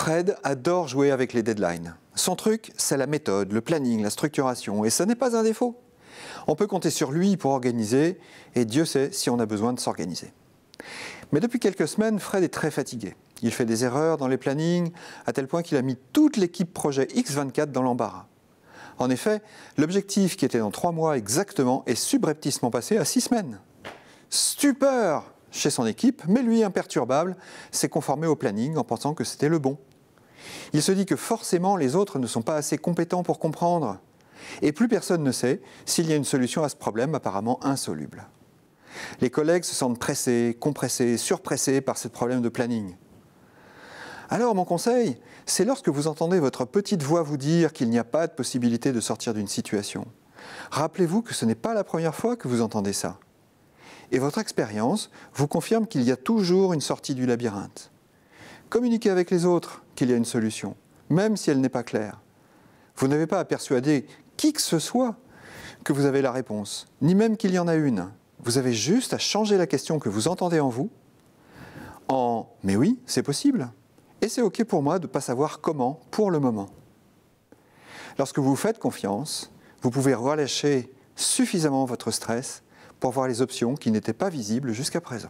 Fred adore jouer avec les deadlines. Son truc, c'est la méthode, le planning, la structuration, et ce n'est pas un défaut. On peut compter sur lui pour organiser, et Dieu sait si on a besoin de s'organiser. Mais depuis quelques semaines, Fred est très fatigué. Il fait des erreurs dans les plannings, à tel point qu'il a mis toute l'équipe projet X24 dans l'embarras. En effet, l'objectif qui était dans 3 mois exactement est subrepticement passé à 6 semaines. Stupeur chez son équipe, mais lui, imperturbable, s'est conformé au planning en pensant que c'était le bon. Il se dit que forcément les autres ne sont pas assez compétents pour comprendre. Et plus personne ne sait s'il y a une solution à ce problème apparemment insoluble. Les collègues se sentent pressés, compressés, surpressés par ce problème de planning. Alors mon conseil, c'est lorsque vous entendez votre petite voix vous dire qu'il n'y a pas de possibilité de sortir d'une situation. Rappelez-vous que ce n'est pas la première fois que vous entendez ça. Et votre expérience vous confirme qu'il y a toujours une sortie du labyrinthe. Communiquez avec les autres qu'il y a une solution, même si elle n'est pas claire. Vous n'avez pas à persuader qui que ce soit que vous avez la réponse, ni même qu'il y en a une. Vous avez juste à changer la question que vous entendez en vous en « mais oui, c'est possible ». Et c'est OK pour moi de ne pas savoir comment pour le moment. Lorsque vous vous faites confiance, vous pouvez relâcher suffisamment votre stress pour voir les options qui n'étaient pas visibles jusqu'à présent.